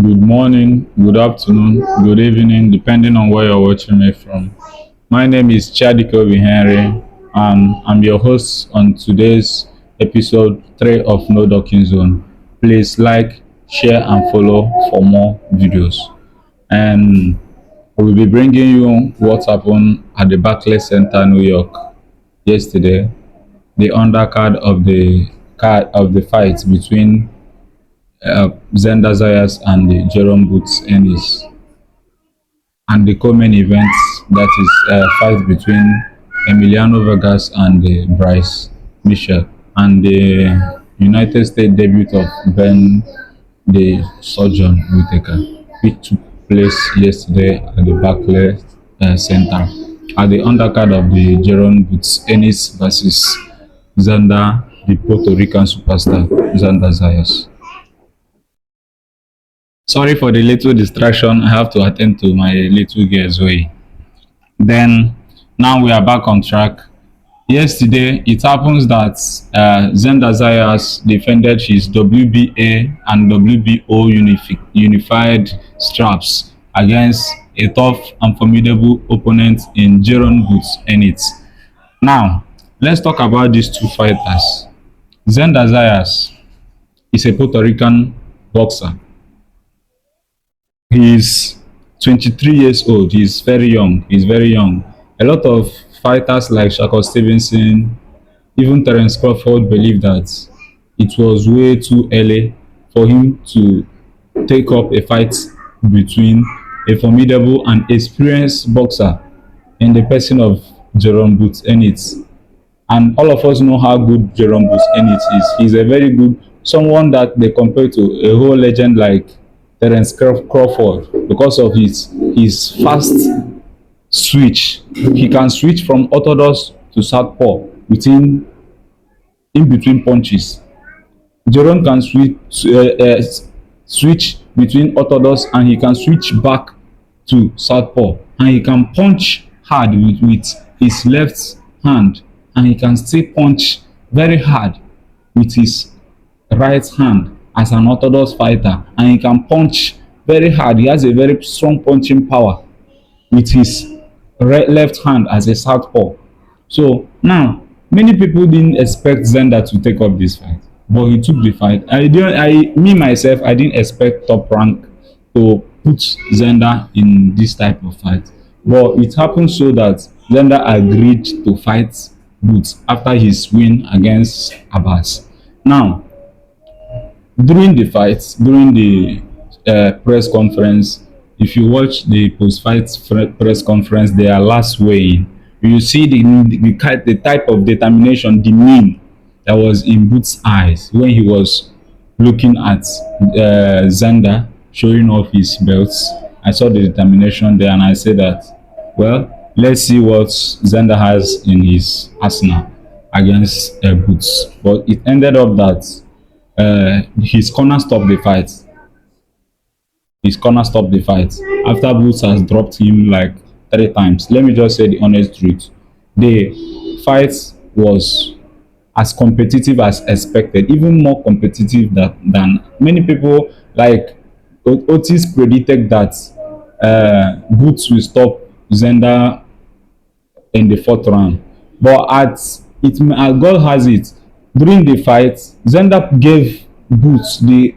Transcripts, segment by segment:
Good morning, good afternoon, good evening, depending on where you're watching me from. My name is Chadiko Henry, and I'm your host on today's episode 3 of Noduckingzone. Please like, share, and follow for more videos. And we'll be bringing you what happened at the Barclays Center, New York, yesterday. The undercard of the fight between Zenda Zayas and Jerome Boots Ennis, and the co-main event, that is a fight between Emiliano Vegas and Bryce Mitchell, and the United States debut of Ben the Surgeon Whitaker, which took place yesterday at the Barclays Center at the undercard of the Jerome Boots Ennis versus Zenda, the Puerto Rican superstar Zenda Zayas. Sorry for the little distraction. I have to attend to my little girl's way. Then, now we are back on track. Yesterday, it happens that Zenda Zayas defended his WBA and WBO unified straps against a tough and formidable opponent in Jerome Boots Ennis. Now, let's talk about these two fighters. Zenda Zayas is a Puerto Rican boxer. He's 23 years old. He's very young. He's very young. A lot of fighters like Shakur Stevenson, even Terence Crawford, believe that it was way too early for him to take up a fight between a formidable and experienced boxer in the person of Jerome Boots Ennis. And all of us know how good Jerome Boots Ennis is. He's a very good someone that they compare to a whole legend like Terence Crawford because of his fast switch. He can switch from orthodox to southpaw within in between punches. Jerome can switch between orthodox, and he can switch back to southpaw, and he can punch hard with his left hand, and he can still punch very hard with his right hand as an orthodox fighter, and he can punch very hard. He has a very strong punching power with his left hand as a southpaw. So now, many people didn't expect Zenda to take up this fight, but he took the fight. Me myself, I didn't expect Top Rank to put Zenda in this type of fight, but it happened so that Zenda agreed to fight Boots after his win against Abbas. Now, during the fight, during the press conference, if you watch the post-fight press conference, their last weigh-in, you see the type of determination, the mean that was in Boots' eyes when he was looking at Zenda showing off his belts. I saw the determination there, and I said that, well, let's see what Zenda has in his arsenal against Boots. But it ended up that his corner stopped the fight. His corner stopped the fight after Boots has dropped him like 3 times. Let me just say the honest truth. The fight was as competitive as expected, even more competitive than many people like Otis predicted that Boots will stop Zenda in the 4th round. But as God has it, during the fight, Zenda gave Boots the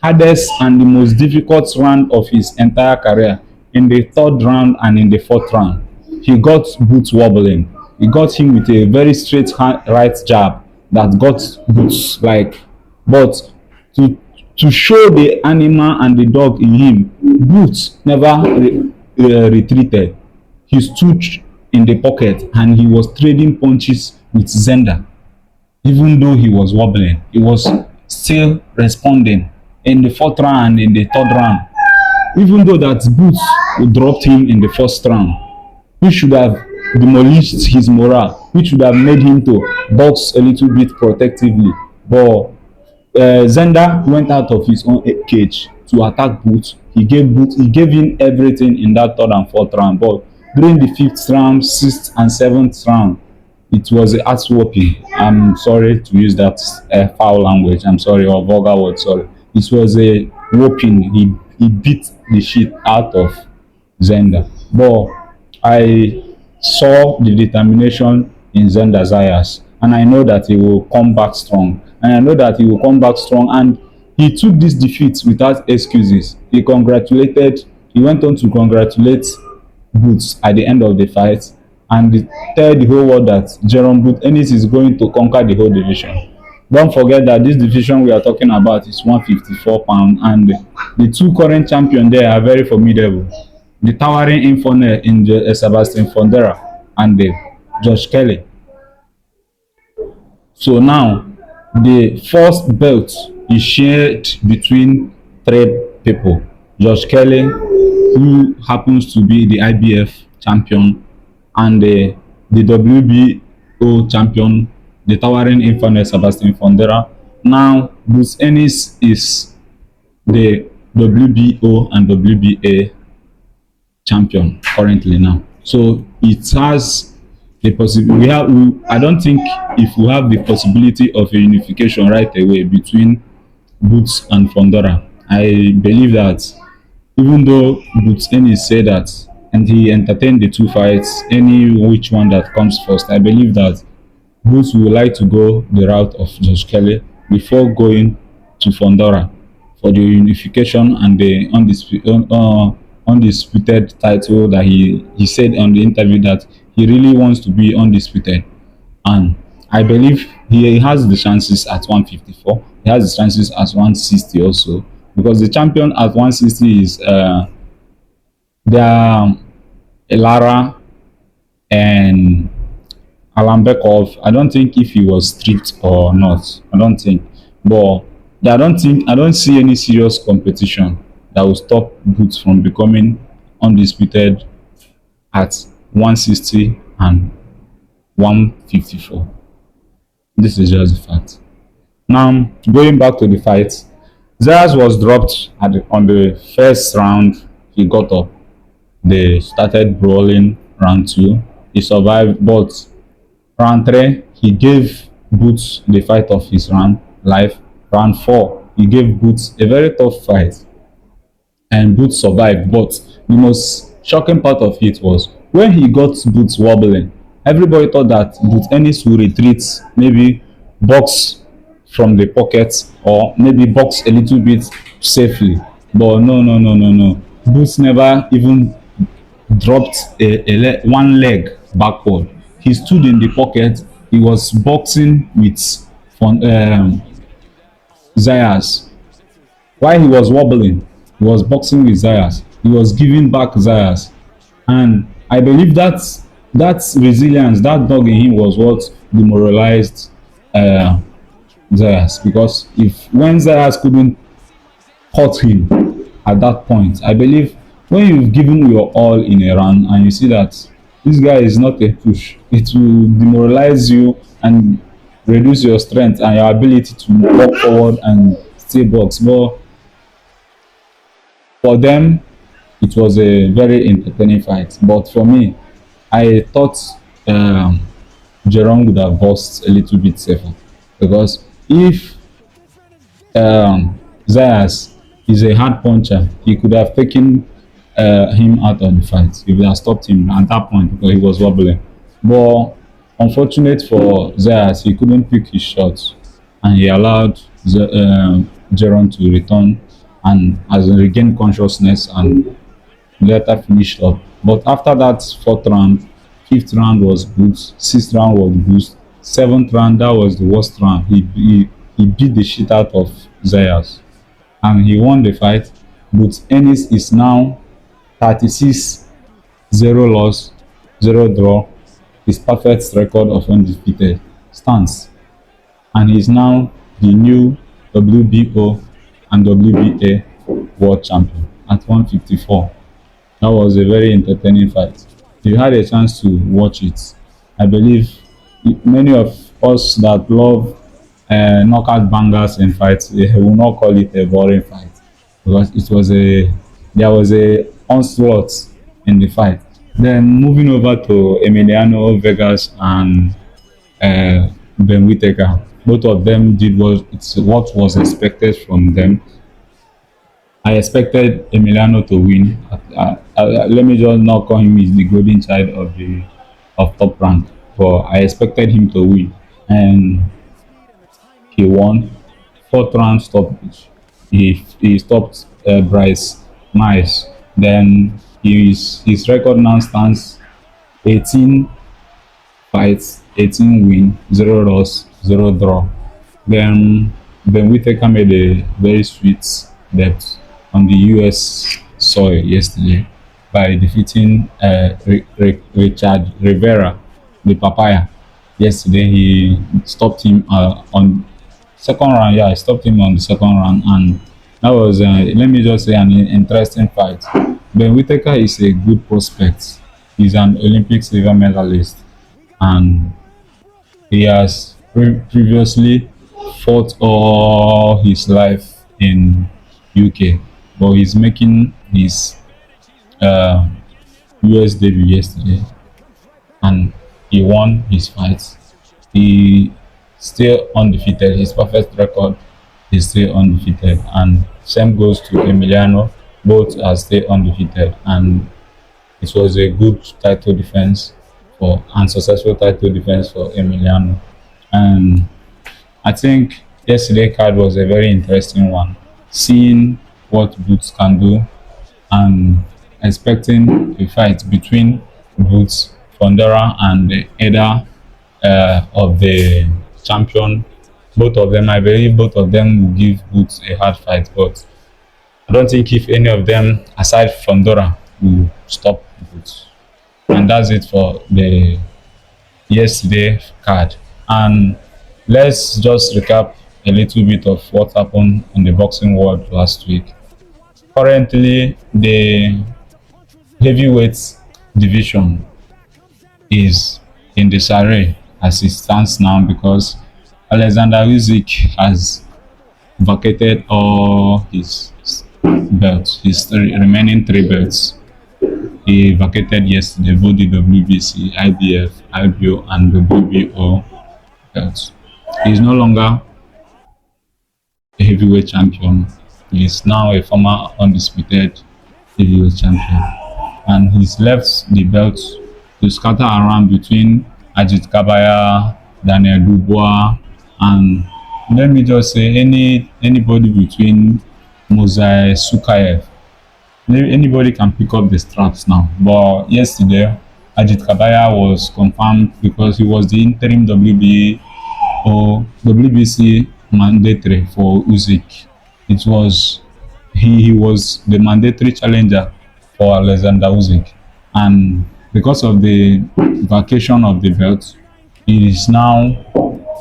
hardest and the most difficult round of his entire career. In the 3rd round and in the 4th round, he got Boots wobbling. He got him with a very straight right jab that got Boots like. But to show the animal and the dog in him, Boots never retreated. He stood in the pocket and he was trading punches with Zenda. Even though he was wobbling, he was still responding in the 4th round and in the 3rd round. Even though that Boots dropped him in the 1st round, which should have demolished his morale, which would have made him to box a little bit protectively. But Zenda went out of his own cage to attack Boots. He gave him everything in that 3rd and 4th round. But during the 5th round, 6th and 7th round, it was a ass whooping. I'm sorry to use that foul language. I'm sorry, or vulgar word. Sorry. It was a whooping. He he beat the shit out of Zenda. But I saw the determination in Zenda Zayas, and I know that he will come back strong. And I know that he will come back strong. And he took this defeat without excuses. He went on to congratulate Boots at the end of the fight and tell the whole world that Jerome Boot Ennis is going to conquer the whole division. Don't forget that this division we are talking about is 154 pound, and the two current champions there are very formidable. The towering Inferno in Sebastian Fondera and Josh Kelly. So now the first belt is shared between three people. Josh Kelly, who happens to be the IBF champion, and the WBO champion, the towering Inferno Sebastian Fondera. Now, Bruce Ennis is the WBO and WBA champion currently now. So it has the possibility. I don't think if we have the possibility of a unification right away between Boots and Fondora, I believe that even though Boots Ennis said that and he entertained the two fights, any which one that comes first, I believe that Boots would like to go the route of Josh Kelly before going to Fondora for the unification and the undisputed title that he said on the interview that he really wants to be undisputed. And I believe he has the chances at 154. He has the chances at 160 also, because the champion at 160 is there are Elara and Alambekov. I don't think if he was stripped or not. I don't think. But I don't see any serious competition that will stop Boots from becoming undisputed at 160 and 154. This is just the fact. Now, going back to the fight, Zayas was dropped on the first round. He got up. They started brawling round two. He survived, but round three, he gave Boots the fight of his round life. Round four, he gave Boots a very tough fight, and Boots survived. But the most shocking part of it was when he got Boots wobbling. Everybody thought that Boots Ennis would retreat, maybe box from the pocket, or maybe box a little bit safely. But no. Boots never even dropped one leg backward. He stood in the pocket. He was boxing with Zayas. While he was wobbling, he was boxing with Zayas. He was giving back Zayas. And I believe that resilience, that dog in him was what demoralized Zayas. Because when Zayas couldn't cut him at that point, I believe when you've given your all in a run and you see that this guy is not a push, it will demoralize you and reduce your strength and your ability to walk forward and stay box. But for them, it was a very entertaining fight. But for me, I thought Jerome would have boxed a little bit safer, because if Zayas is a hard puncher, he could have taken him out of the fight. He would have stopped him at that point because he was wobbling. But unfortunate for Zayas, he couldn't pick his shots, and he allowed Jerome to return and as regain consciousness and later finished up. But after that fourth round, fifth round was Boots, sixth round was Boots, seventh round that was the worst round. He beat the shit out of Zayas and he won the fight. Boots Ennis is now 36, 0 loss, 0 draw. His perfect record of undefeated stands, and he is now the new WBO and WBA world champion at 154. That was a very entertaining fight. If you had a chance to watch it, I believe many of us that love knockout bangers in fights, they will not call it a boring fight, because there was a onslaught in the fight. Then moving over to Emiliano Vegas and Ben Whittaker, both of them did what was expected from them. I expected Emiliano to win. Let me just not call him is the golden child of top rank, but I expected him to win, and he won. Fourth round stoppage. He stopped Bryce Miles. Then his record now stands 18 fights, 18 win, 0 loss, 0 draw. Then Whittaker made a very sweet debut on the US soil yesterday by defeating Richard Rivera, the papaya. Yesterday he stopped him on second round. Yeah, I stopped him on the second round, and that was let me just say an interesting fight. Ben Whittaker is a good prospect. He's an Olympic silver medalist, and he has previously fought all his life in UK, but he's making his uh, US debut yesterday, and he won his fight. He still undefeated. His perfect record is still undefeated, and same goes to Emiliano. Both are still undefeated, and it was a good title defense for and successful title defense for Emiliano. And I think yesterday card was a very interesting one. Seeing what Boots can do and expecting a fight between Boots, Fondora, and the either of the champion. Both of them, I believe, both of them will give Boots a hard fight, but I don't think if any of them, aside Fondora, will stop Boots. And that's it for the yesterday card. And let's just recap a little bit of what happened in the boxing world last week. Currently, the heavyweight division is in disarray as it stands now because Alexander Usyk has vacated all his belts, his remaining three belts. He vacated yesterday both the WBC, IBF, IBO, and WBO belts. He is no longer a heavyweight champion. He is now a former undisputed heavyweight champion. And he's left the belts to scatter around between Ajit Kabaya, Daniel Dubois, and let me just say anybody between Mosai Sukayev. Anybody can pick up the straps now. But yesterday, Ajit Kabaya was confirmed because he was the interim WBA or WBC mandatory for Usyk. It was he was the mandatory challenger for Alexander Usyk, and because of the vacation of the belt, he is now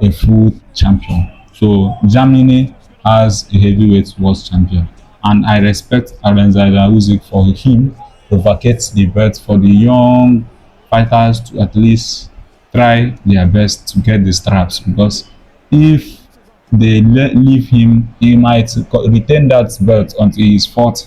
a full champion. So Germany has a heavyweight world champion, and I respect Alexander Usyk for him to vacate the belt for the young fighters to at least try their best to get the straps, because if they leave him, he might retain that belt until he's 40.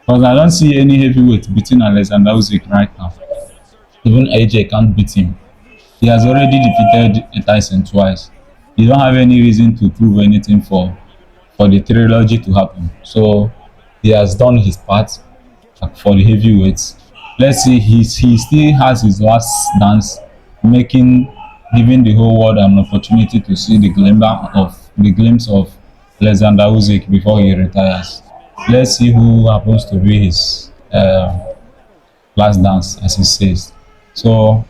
Because I don't see any heavyweight beating Alexander Usyk right now. Even AJ can't beat him. He has already defeated Tyson twice. You don't have any reason to prove anything for the trilogy to happen. So he has done his part for the heavyweights. Let's see, he still has his last dance, making giving the whole world an opportunity to see the glimpse of Alexander Usyk before he retires. Let's see who happens to be his last dance, as he says. So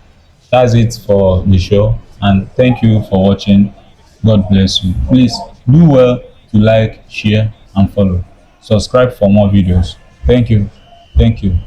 that's it for the show, and thank you for watching. God bless you. Please do well to like, share, and follow. Subscribe for more videos. Thank you. Thank you.